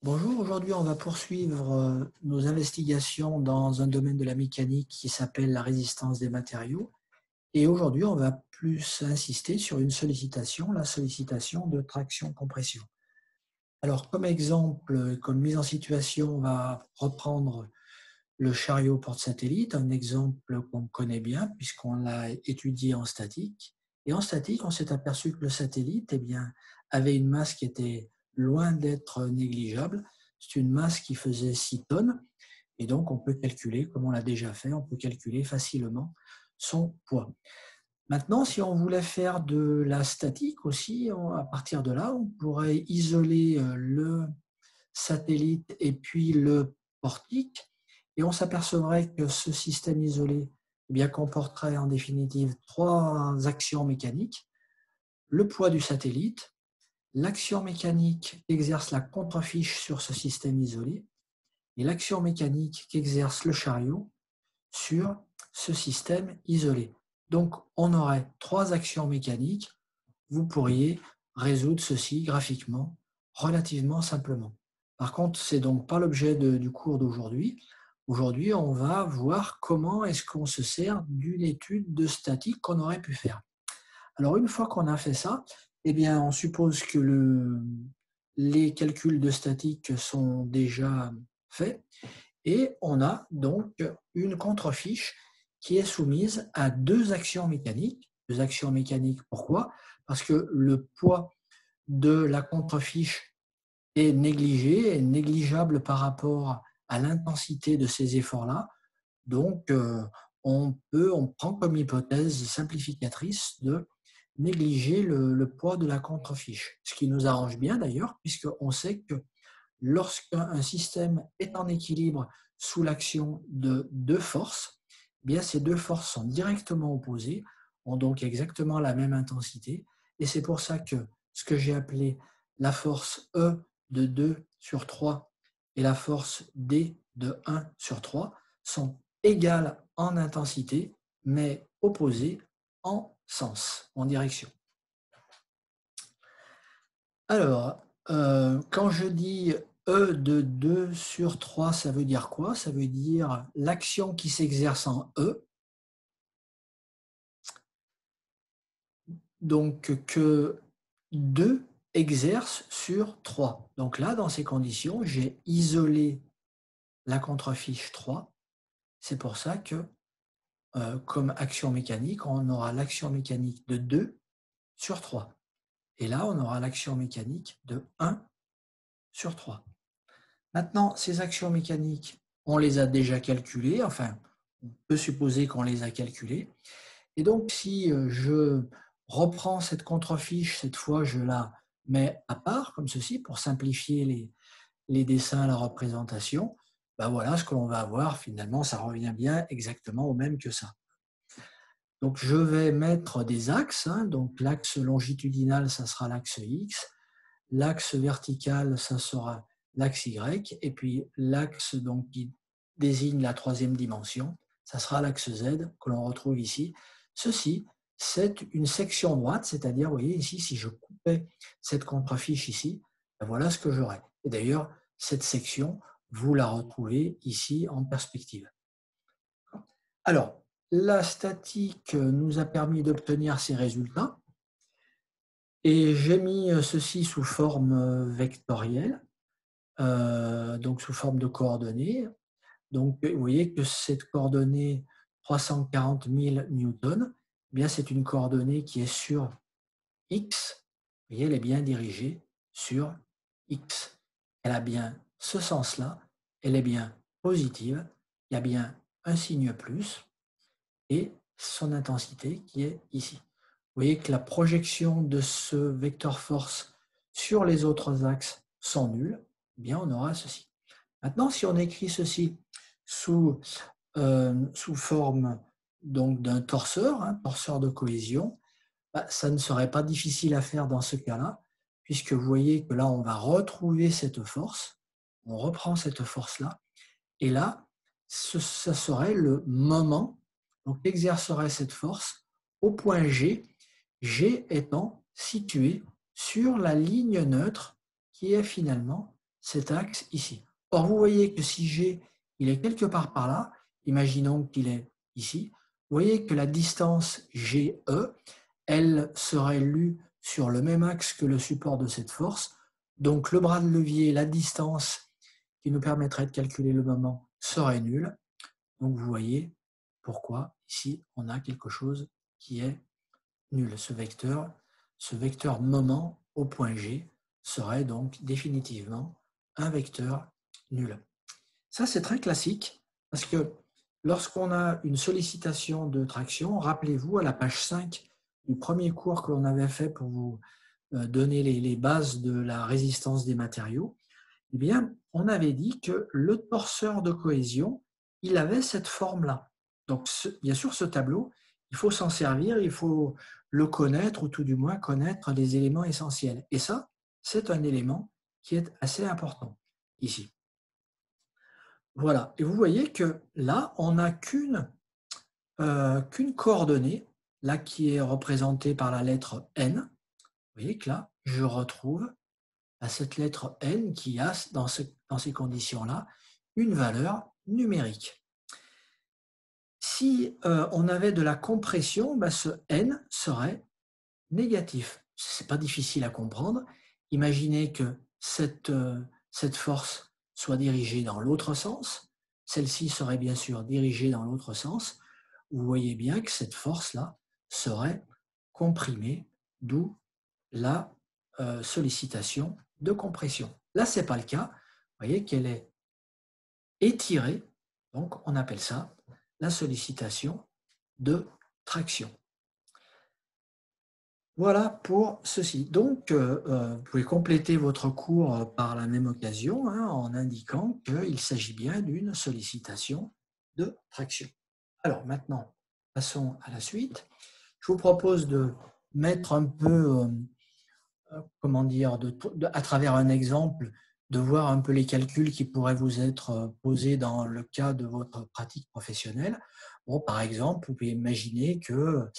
Bonjour, aujourd'hui on va poursuivre nos investigations dans un domaine de la mécanique qui s'appelle la résistance des matériaux. Et aujourd'hui on va plus insister sur une sollicitation, la sollicitation de traction-compression. Alors comme exemple, comme mise en situation, on va reprendre le chariot porte-satellite, un exemple qu'on connaît bien puisqu'on l'a étudié en statique. Et en statique, on s'est aperçu que le satellite avait une masse qui était loin d'être négligeable. C'est une masse qui faisait 6 tonnes. Et donc, on peut calculer, comme on l'a déjà fait, on peut calculer facilement son poids. Maintenant, si on voulait faire de la statique aussi, à partir de là, on pourrait isoler le satellite et puis le portique, et on s'apercevrait que ce système isolé comporterait en définitive 3 actions mécaniques: le poids du satellite, l'action mécanique qu'exerce la contrefiche sur ce système isolé et l'action mécanique qu'exerce le chariot sur ce système isolé. Donc on aurait 3 actions mécaniques. Vous pourriez résoudre ceci graphiquement relativement simplement. Par contre, ce n'est donc pas l'objet du cours d'aujourd'hui. Aujourd'hui, on va voir comment est-ce qu'on se sert d'une étude de statique qu'on aurait pu faire. Alors, une fois qu'on a fait ça, on suppose que les calculs de statique sont déjà faits et on a donc une contrefiche qui est soumise à 2 actions mécaniques. 2 actions mécaniques, pourquoi? Parce que le poids de la contrefiche est négligé, est négligeable par rapport à l'intensité de ces efforts-là. Donc, on prend comme hypothèse simplificatrice de négliger le poids de la contrefiche. Ce qui nous arrange bien d'ailleurs, puisqu'on sait que lorsqu'un système est en équilibre sous l'action de 2 forces, ces 2 forces sont directement opposées, ont donc exactement la même intensité, et c'est pour ça que ce que j'ai appelé la force E de 2 sur 3 et la force D de 1 sur 3 sont égales en intensité, mais opposées en sens, en direction. Alors, quand je dis E de 2 sur 3, ça veut dire quoi? Ça veut dire l'action qui s'exerce en E, donc que 2 exerce sur 3. Donc là, dans ces conditions, j'ai isolé la contrefiche 3. C'est pour ça que, comme action mécanique, on aura l'action mécanique de 2 sur 3. Et là, on aura l'action mécanique de 1 sur 3. Maintenant, ces actions mécaniques, on les a déjà calculées, enfin, on peut supposer qu'on les a calculées. Et donc, si je reprends cette contrefiche, cette fois, je la mets à part, comme ceci, pour simplifier les dessins, la représentation, ben voilà ce que l'on va avoir. Finalement, ça revient bien exactement au même que ça. Donc, je vais mettre des axes. Donc, l'axe longitudinal, ça sera l'axe X. L'axe vertical, ça sera l'axe Y, et puis l'axe qui désigne la 3e dimension, ça sera l'axe Z que l'on retrouve ici. Ceci, c'est une section droite, c'est-à-dire, vous voyez ici, si je coupais cette contrefiche ici, ben voilà ce que j'aurais. Et d'ailleurs, cette section, vous la retrouvez ici en perspective. Alors, la statique nous a permis d'obtenir ces résultats. Et j'ai mis ceci sous forme vectorielle, donc sous forme de coordonnées. Donc, vous voyez que cette coordonnée 340 000 newtons, c'est une coordonnée qui est sur X. Vous voyez, elle est bien dirigée sur X. Elle a bien ce sens-là, elle est bien positive, il y a bien un signe plus et son intensité qui est ici. Vous voyez que la projection de ce vecteur force sur les autres axes sont nulles, on aura ceci. Maintenant, si on écrit ceci sous forme d'un torseur, torseur de cohésion, ça ne serait pas difficile à faire dans ce cas-là, puisque vous voyez que là, on va retrouver cette force, on reprend cette force-là, et là, ça serait le moment qu'exercerait cette force au point G, G étant situé sur la ligne neutre qui est finalement cet axe ici. Or, vous voyez que si G, il est quelque part par là, imaginons qu'il est ici, vous voyez que la distance GE, elle serait lue sur le même axe que le support de cette force. Donc, le bras de levier, la distance qui nous permettrait de calculer le moment serait nulle. Donc, vous voyez pourquoi ici, on a quelque chose qui est nul. Ce vecteur moment au point G serait donc définitivement un vecteur nul. Ça, c'est très classique parce que lorsqu'on a une sollicitation de traction, rappelez-vous à la page 5 du premier cours que l'on avait fait pour vous donner les bases de la résistance des matériaux, eh bien, on avait dit que le torseur de cohésion, il avait cette forme-là. Donc, bien sûr, ce tableau, il faut s'en servir, il faut le connaître, ou tout du moins connaître les éléments essentiels. Et ça, c'est un élément qui est assez important ici. Voilà, et vous voyez que là, on n'a qu'une coordonnée, là qui est représentée par la lettre N. Vous voyez que là, je retrouve à cette lettre N qui a, dans ces conditions-là, une valeur numérique. Si on avait de la compression, ce N serait négatif. Ce n'est pas difficile à comprendre. Imaginez que cette force soit dirigée dans l'autre sens. Celle-ci serait bien sûr dirigée dans l'autre sens. Vous voyez bien que cette force-là serait comprimée, d'où la sollicitation de compression. Là, ce n'est pas le cas. Vous voyez qu'elle est étirée, donc on appelle ça la sollicitation de traction. Voilà pour ceci. Donc, vous pouvez compléter votre cours par la même occasion en indiquant qu'il s'agit bien d'une sollicitation de traction. Alors maintenant, passons à la suite. Je vous propose de mettre un peu, comment dire, à travers un exemple, de voir un peu les calculs qui pourraient vous être posés dans le cas de votre pratique professionnelle. Bon, par exemple, vous pouvez imaginer que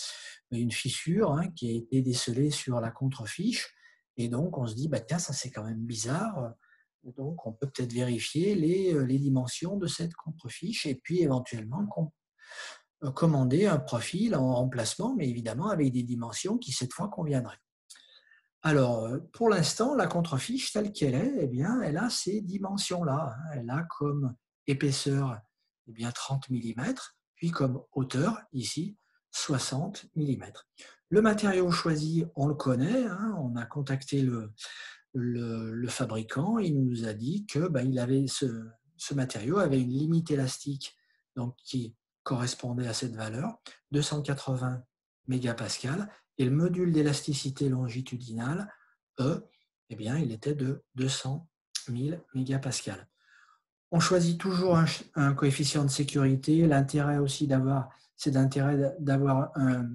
une fissure qui a été décelée sur la contrefiche, et donc on se dit, tiens, ça c'est quand même bizarre, donc on peut peut-être vérifier les dimensions de cette contrefiche, et puis éventuellement commander un profil en remplacement, mais évidemment avec des dimensions qui cette fois conviendraient. Alors, pour l'instant, la contrefiche telle qu'elle est, eh bien, elle a ces dimensions-là. Elle a comme épaisseur 30 mm, puis comme hauteur, ici, 60 mm. Le matériau choisi, on le connaît, on a contacté le fabricant, il nous a dit que ce matériau avait une limite élastique donc, qui correspondait à cette valeur, 280 mégapascales, et le module d'élasticité longitudinale, E, eh bien, il était de 200 000 mégapascales. On choisit toujours un coefficient de sécurité. L'intérêt aussi c'est d'avoir un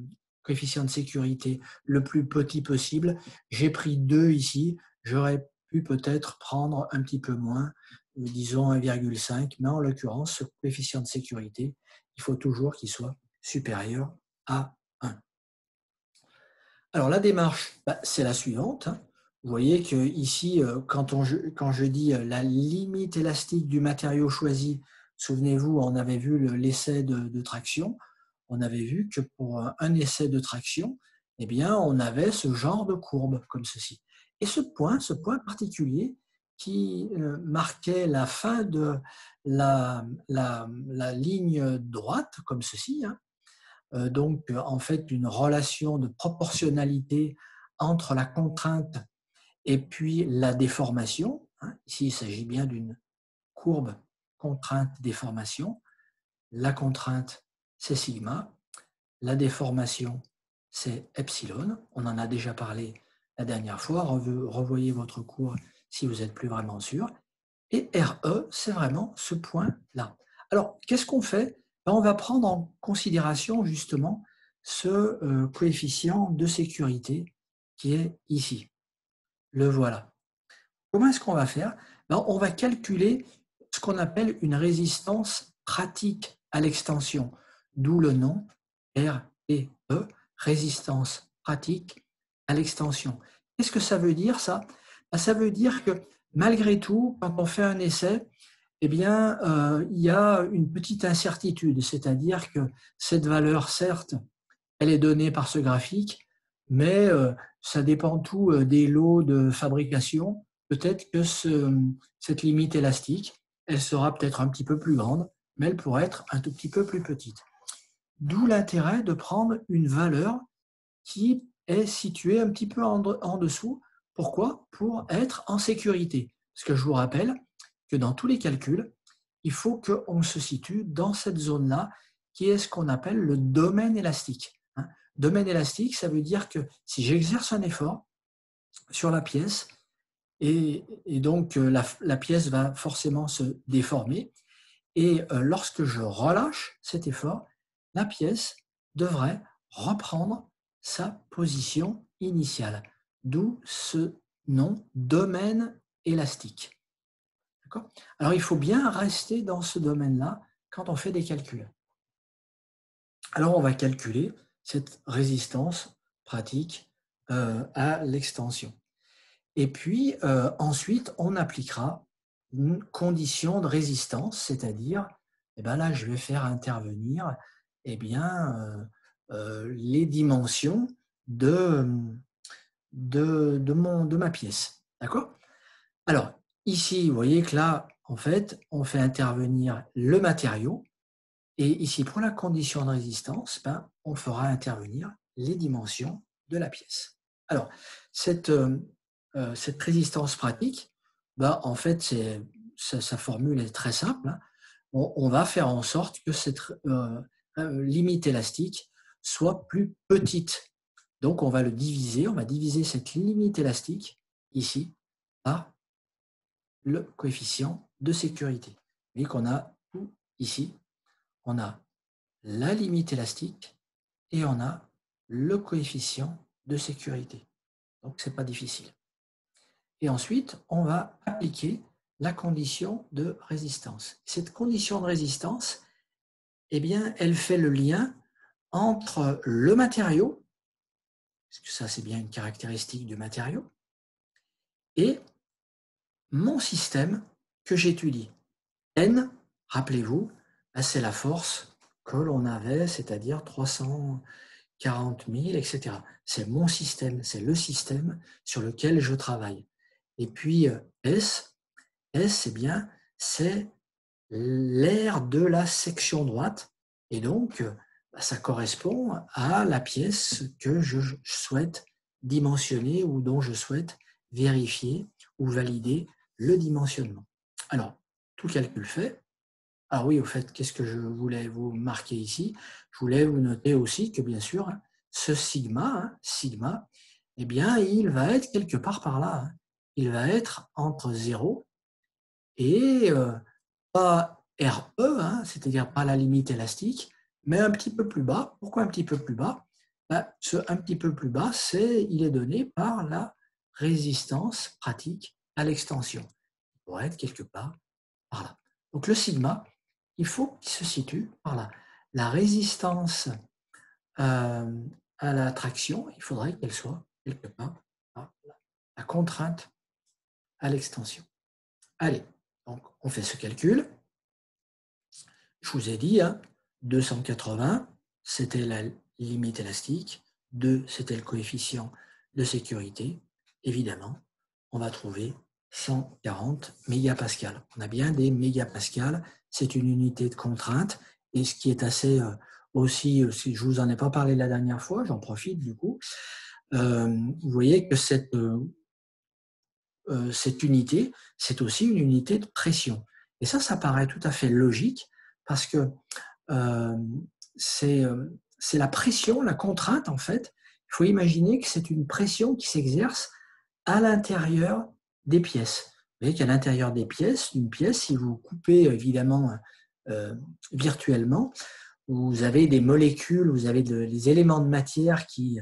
coefficient de sécurité le plus petit possible. J'ai pris 2 ici. J'aurais pu peut-être prendre un petit peu moins, disons 1,5, mais en l'occurrence, ce coefficient de sécurité, il faut toujours qu'il soit supérieur à 1. Alors la démarche, c'est la suivante. Vous voyez que ici, quand je dis la limite élastique du matériau choisi, souvenez-vous, on avait vu l'essai de traction. On avait vu que pour un essai de traction, eh bien, on avait ce genre de courbe comme ceci. Et ce point particulier qui marquait la fin de la ligne droite comme ceci, donc en fait une relation de proportionnalité entre la contrainte et puis la déformation. Ici, il s'agit bien d'une courbe contrainte-déformation. La contrainte, c'est sigma. La déformation, c'est epsilon. On en a déjà parlé la dernière fois. Revoyez votre cours si vous n'êtes plus vraiment sûr. Et RE, c'est vraiment ce point-là. Alors, qu'est-ce qu'on fait? On va prendre en considération justement ce coefficient de sécurité qui est ici. Le voilà. Comment est-ce qu'on va faire? On va calculer ce qu'on appelle une résistance pratique à l'extension, d'où le nom RPE, résistance pratique à l'extension. Qu'est-ce que ça veut dire ça? Ça veut dire que malgré tout, quand on fait un essai, eh bien, il y a une petite incertitude, c'est-à-dire que cette valeur, certes, elle est donnée par ce graphique, mais ça dépend tout des lots de fabrication. Peut-être que cette limite élastique, elle sera peut-être un petit peu plus grande, mais elle pourrait être un tout petit peu plus petite. D'où l'intérêt de prendre une valeur qui est située un petit peu en dessous. Pourquoi? Pour être en sécurité. Parce que je vous rappelle que dans tous les calculs, il faut qu'on se situe dans cette zone-là, qui est ce qu'on appelle le domaine élastique. Domaine élastique, ça veut dire que si j'exerce un effort sur la pièce, et donc la pièce va forcément se déformer, et lorsque je relâche cet effort, la pièce devrait reprendre sa position initiale, d'où ce nom domaine élastique. Alors il faut bien rester dans ce domaine-là quand on fait des calculs. Alors on va calculer cette résistance pratique à l'extension. Et puis ensuite on appliquera une condition de résistance, c'est-à-dire là je vais faire intervenir les dimensions de ma pièce. D'accord? Alors ici, vous voyez que là, en fait, on fait intervenir le matériau. Et ici, pour la condition de résistance, on fera intervenir les dimensions de la pièce. Alors, cette résistance pratique, en fait, sa formule est très simple. On va faire en sorte que cette limite élastique soit plus petite. Donc, on va diviser cette limite élastique, ici, par le coefficient de sécurité. Vous voyez qu'on a tout ici. On a la limite élastique et on a le coefficient de sécurité. Donc, ce n'est pas difficile. Et ensuite, on va appliquer la condition de résistance. Cette condition de résistance, elle fait le lien entre le matériau, parce que ça, c'est bien une caractéristique du matériau, et mon système que j'étudie. N, rappelez-vous, c'est la force que l'on avait, c'est-à-dire 340 000, etc. C'est mon système, c'est le système sur lequel je travaille. Et puis S, c'est l'aire de la section droite. Et donc, ça correspond à la pièce que je souhaite dimensionner ou dont je souhaite vérifier ou valider le dimensionnement. Alors, tout calcul fait. Ah oui, au fait, qu'est-ce que je voulais vous marquer ici? Je voulais vous noter aussi que, bien sûr, ce sigma, il va être quelque part par là. Il va être entre 0 et pas RE, c'est-à-dire pas la limite élastique, mais un petit peu plus bas. Pourquoi un petit peu plus bas? Ce un petit peu plus bas, il est donné par la résistance pratique à l'extension. Il pourrait être quelque part par là. Donc le sigma, il faut qu'il se situe par là. La résistance à la traction, il faudrait qu'elle soit quelque part par là. La contrainte à l'extension. Allez, donc on fait ce calcul. Je vous ai dit, 280, c'était la limite élastique. 2, c'était le coefficient de sécurité. Évidemment, on va trouver 140 mégapascales. On a bien des mégapascales. C'est une unité de contrainte. Et ce qui est assez aussi, si je ne vous en ai pas parlé la dernière fois, j'en profite du coup. Vous voyez que cette unité, c'est aussi une unité de pression. Et ça paraît tout à fait logique parce que c'est la pression, la contrainte en fait. Il faut imaginer que c'est une pression qui s'exerce à l'intérieur des pièces. Vous voyez qu'à l'intérieur des pièces, d'une pièce, si vous coupez évidemment virtuellement, vous avez des molécules, vous avez des éléments de matière qui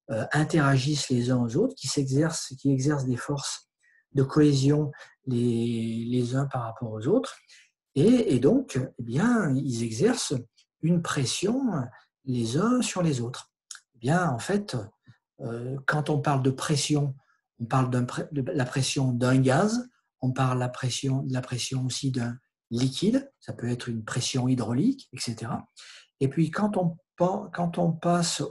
interagissent les uns aux autres, qui exercent des forces de cohésion les uns par rapport aux autres. Et donc, ils exercent une pression les uns sur les autres. En fait, quand on parle de pression, on parle de la pression d'un gaz, on parle de la pression aussi d'un liquide, ça peut être une pression hydraulique, etc. Et puis quand on passe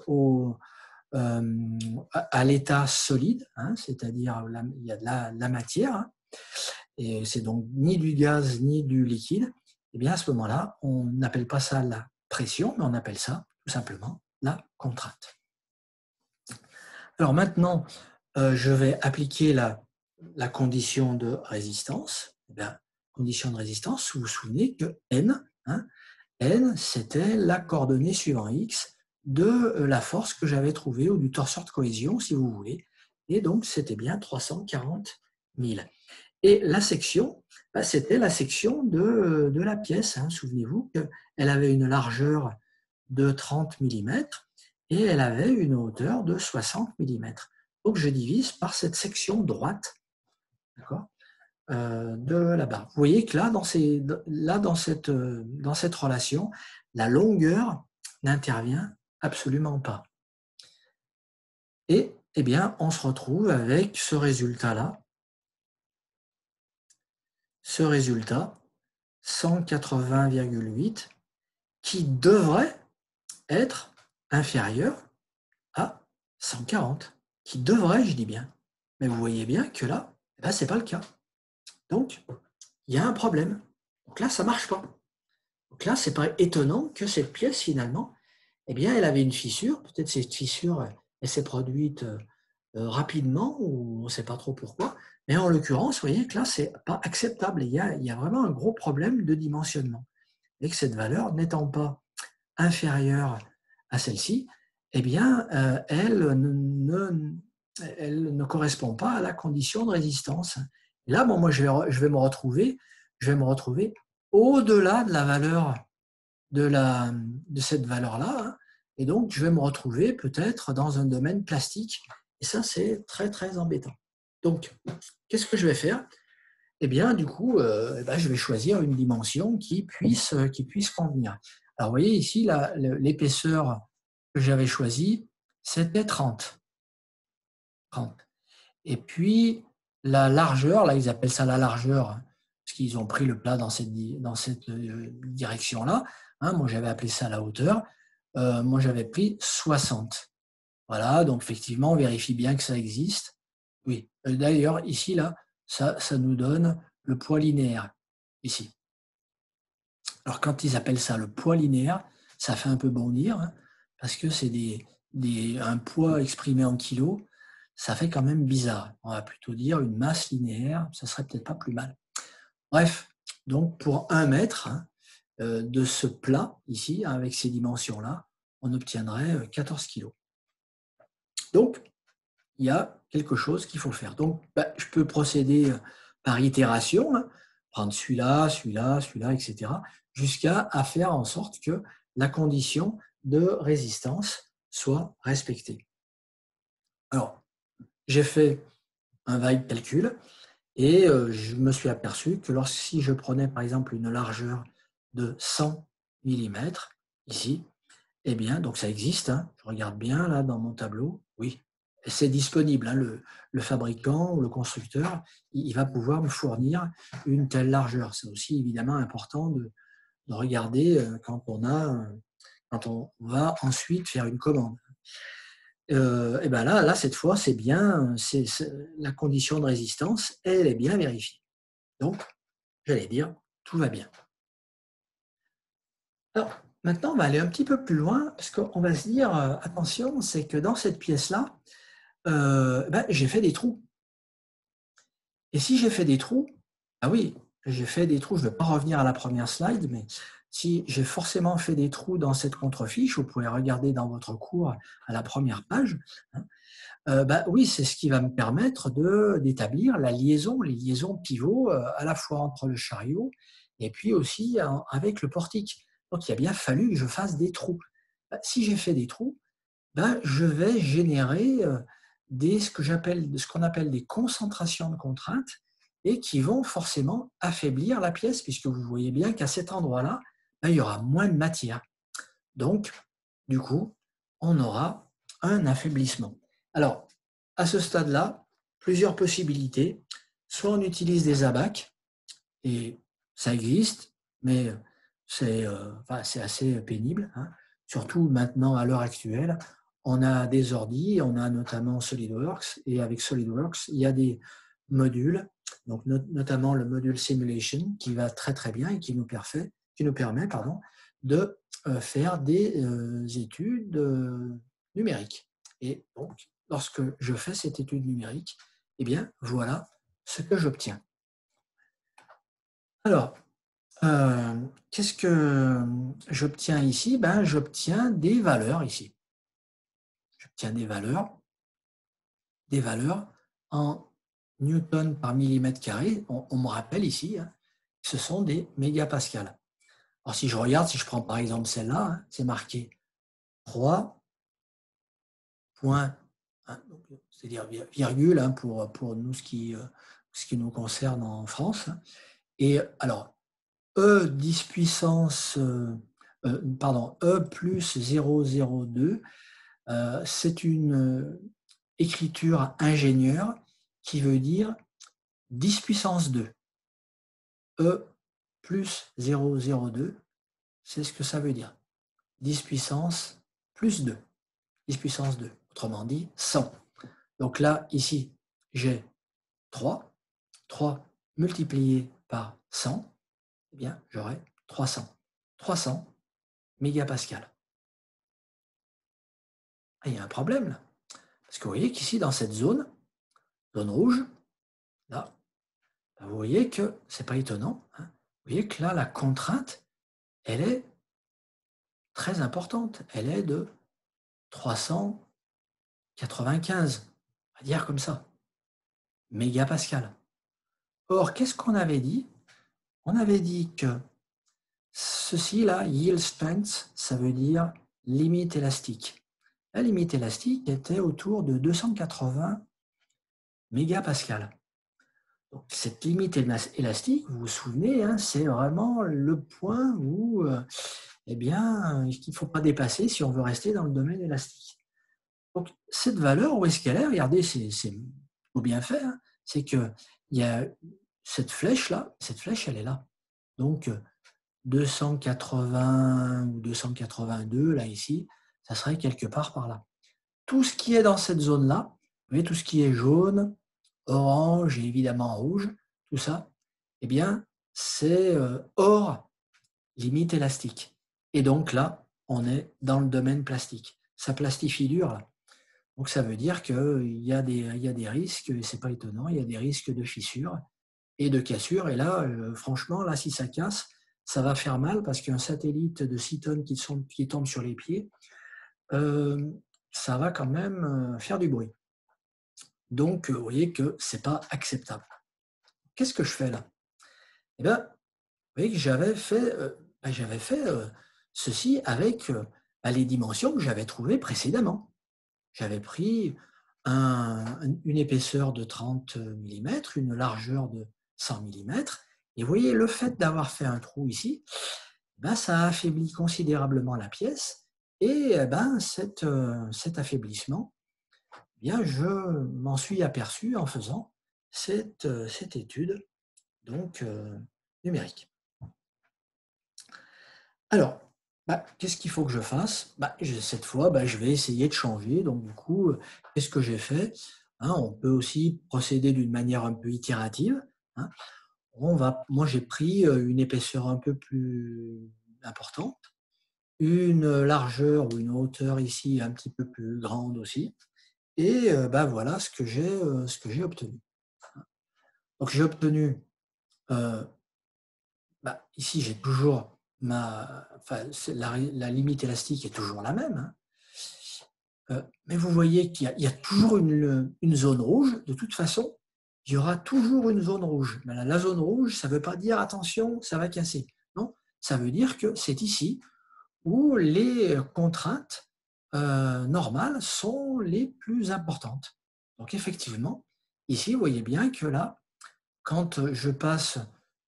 à l'état solide, hein, c'est-à-dire il y a de la matière, hein, et c'est donc ni du gaz ni du liquide, et bien à ce moment-là, on n'appelle pas ça la pression, mais on appelle ça tout simplement la contrainte. Alors maintenant, je vais appliquer la condition de résistance. Eh bien, condition de résistance, vous vous souvenez que N, hein, N, c'était la coordonnée suivant X de la force que j'avais trouvée, ou du torseur de cohésion, si vous voulez. Et donc, c'était bien 340 000. Et la section, c'était la section de la pièce. Hein. Souvenez-vous qu'elle avait une largeur de 30 mm et elle avait une hauteur de 60 mm. Donc, je divise par cette section droite, d'accord, de la barre. Vous voyez que là, dans cette relation, la longueur n'intervient absolument pas. Et eh bien, on se retrouve avec ce résultat-là. Ce résultat, 180,8, qui devrait être inférieur à 140. Qui devrait, je dis bien. Mais vous voyez bien que là, ce n'est pas le cas. Donc, il y a un problème. Donc là, ça ne marche pas. Donc là, c'est pas étonnant que cette pièce, finalement, eh bien, elle avait une fissure. Peut-être cette fissure, elle s'est produite rapidement, ou on ne sait pas trop pourquoi. Mais en l'occurrence, vous voyez que là, ce n'est pas acceptable. Il y a vraiment un gros problème de dimensionnement. Et que cette valeur n'étant pas inférieure à celle-ci, eh bien, elle ne correspond pas à la condition de résistance. Et là, bon, moi, je vais me retrouver au-delà de la valeur de cette valeur-là, hein, et donc je vais me retrouver peut-être dans un domaine plastique, et ça, c'est très, très embêtant. Donc, qu'est-ce que je vais faire? Eh bien, du coup, je vais choisir une dimension qui puisse convenir. Alors, vous voyez ici, l'épaisseur que j'avais choisie, c'était 30. Et puis, la largeur, là, ils appellent ça la largeur, parce qu'ils ont pris le plat dans cette direction-là. Hein, moi, j'avais appelé ça la hauteur. Moi, j'avais pris 60. Voilà, donc effectivement, on vérifie bien que ça existe. Oui, d'ailleurs, ici, là, ça nous donne le poids linéaire, ici. Alors, quand ils appellent ça le poids linéaire, ça fait un peu bondir, hein, parce que c'est un poids exprimé en kilos. Ça fait quand même bizarre. On va plutôt dire une masse linéaire, ça serait peut-être pas plus mal. Bref, donc pour 1 mètre, hein, de ce plat, ici, avec ces dimensions-là, on obtiendrait 14 kg. Donc, il y a quelque chose qu'il faut faire. Donc, je peux procéder par itération, hein, prendre celui-là, celui-là, celui-là, etc., jusqu'à faire en sorte que la condition de résistance soit respectée. Alors, j'ai fait un vague calcul et je me suis aperçu que si je prenais par exemple une largeur de 100 mm, ici, eh bien, donc ça existe, hein, je regarde bien là dans mon tableau, oui, c'est disponible, hein, le fabricant ou le constructeur, il va pouvoir me fournir une telle largeur. C'est aussi évidemment important de regarder quand on va ensuite faire une commande. Et ben là, cette fois, c'est bien, la condition de résistance, elle est bien vérifiée. Donc, j'allais dire, tout va bien. Alors, maintenant, on va aller un petit peu plus loin, parce qu'on va se dire, attention, c'est que dans cette pièce-là, j'ai fait des trous. Et si j'ai fait des trous, oui, j'ai fait des trous, je ne vais pas revenir à la première slide, mais si j'ai forcément fait des trous dans cette contrefiche, vous pouvez regarder dans votre cours à la première page, hein, oui, c'est ce qui va me permettre d'établir les liaisons pivots à la fois entre le chariot et puis aussi avec le portique. Donc, il a bien fallu que je fasse des trous. Si j'ai fait des trous, je vais générer ce qu'on appelle des concentrations de contraintes et qui vont forcément affaiblir la pièce, puisque vous voyez bien qu'à cet endroit-là, il y aura moins de matière. Donc, du coup, on aura un affaiblissement. Alors, à ce stade-là, plusieurs possibilités. Soit on utilise des abacs, et ça existe, mais c'est assez pénible, hein. Surtout maintenant, à l'heure actuelle, on a des ordis, on a notamment SolidWorks, et avec SolidWorks, il y a des modules, donc notamment le module Simulation, qui va très très bien et qui nous permet de faire des études numériques. Et donc, lorsque je fais cette étude numérique, eh bien, voilà ce que j'obtiens. Alors, qu'est-ce que j'obtiens ici? Ben, j'obtiens des valeurs ici. J'obtiens des valeurs en newtons par millimètre carré. On me rappelle ici, hein, que ce sont des mégapascales. Alors, si je regarde, si je prends par exemple celle-là, hein, c'est marqué 3 points, hein, c'est-à-dire virgule, hein, pour nous, ce qui nous concerne en France. Et alors, E 10 puissance, E plus 0,02, c'est une écriture ingénieure qui veut dire 10 puissance 2. E plus 0,02, c'est ce que ça veut dire. 10 puissance plus 2. 10 puissance 2, autrement dit 100. Donc là, ici, j'ai 3. 3 multiplié par 100, eh bien, j'aurai 300. 300 mégapascales. Ah, il y a un problème là. Parce que vous voyez qu'ici, dans cette zone rouge, là, vous voyez que c'est pas étonnant, hein. Vous voyez que là, la contrainte, elle est très importante. Elle est de 395, on va dire comme ça, mégapascal. Or, qu'est-ce qu'on avait dit? On avait dit que ceci là, yield strength, ça veut dire limite élastique. La limite élastique était autour de 280 mégapascal. Donc, cette limite élastique, vous vous souvenez, hein, c'est vraiment le point où eh bien, qu'il ne faut pas dépasser si on veut rester dans le domaine élastique. Donc, cette valeur, où est-ce qu'elle est? Regardez, c'est bien fait, hein. C'est qu'il y a cette flèche-là, cette flèche, elle est là. Donc, 280 ou 282, là, ici, ça serait quelque part par là. Tout ce qui est dans cette zone-là, vous voyez, tout ce qui est jaune, orange et évidemment rouge, tout ça, eh bien, c'est hors limite élastique. Et donc là, on est dans le domaine plastique. Ça plastifie dur, là. Donc ça veut dire qu'il y a des risques, et ce n'est pas étonnant, il y a des risques de fissures et de cassures. Et là, franchement, là, si ça casse, ça va faire mal parce qu'un satellite de 6 tonnes qui tombe sur les pieds, ça va quand même faire du bruit. Donc, vous voyez que ce n'est pas acceptable. Qu'est-ce que je fais là? Eh bien, vous voyez que j'avais fait ceci avec les dimensions que j'avais trouvées précédemment. J'avais pris une épaisseur de 30 mm, une largeur de 100 mm. Et vous voyez, le fait d'avoir fait un trou ici, ben, ça affaiblit considérablement la pièce. Et ben, cet affaiblissement, bien, je m'en suis aperçu en faisant cette étude donc, numérique. Alors, qu'est-ce qu'il faut que je fasse? Cette fois, je vais essayer de changer. Donc, du coup, qu'est-ce que j'ai fait? Hein, on peut aussi procéder d'une manière un peu itérative, hein. Moi, j'ai pris une épaisseur un peu plus importante, une largeur ou une hauteur ici un petit peu plus grande aussi. Et voilà ce que j'ai obtenu. Donc, j'ai obtenu, ici, j'ai toujours la limite élastique est toujours la même, hein. Mais vous voyez qu'il y a toujours une zone rouge. De toute façon, il y aura toujours une zone rouge. Mais la zone rouge, ça ne veut pas dire attention, ça va casser. Non, ça veut dire que c'est ici où les contraintes normales sont les plus importantes. Donc effectivement, ici, vous voyez bien que là, quand je passe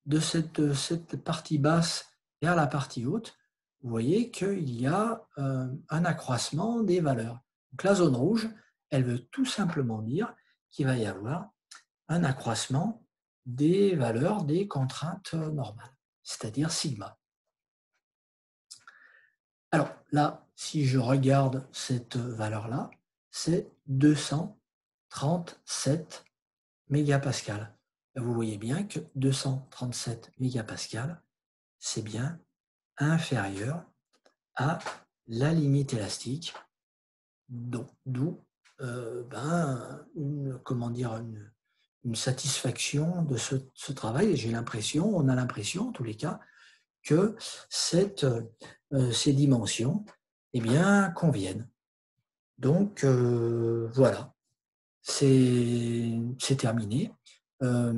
de cette partie basse vers la partie haute, vous voyez qu'il y a un accroissement des valeurs. Donc la zone rouge, elle veut tout simplement dire qu'il va y avoir un accroissement des valeurs des contraintes normales, c'est-à-dire sigma. Alors là, si je regarde cette valeur-là, c'est 237 mégapascales. Vous voyez bien que 237 mégapascales, c'est bien inférieur à la limite élastique, d'où une satisfaction de ce travail. Et on a l'impression en tous les cas, que ces dimensions conviennent. Donc voilà, c'est terminé. Le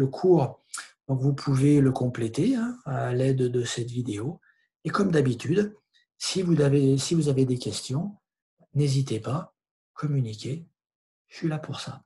cours, donc vous pouvez le compléter à l'aide de cette vidéo. Et comme d'habitude, si vous avez des questions, n'hésitez pas, communiquez, je suis là pour ça.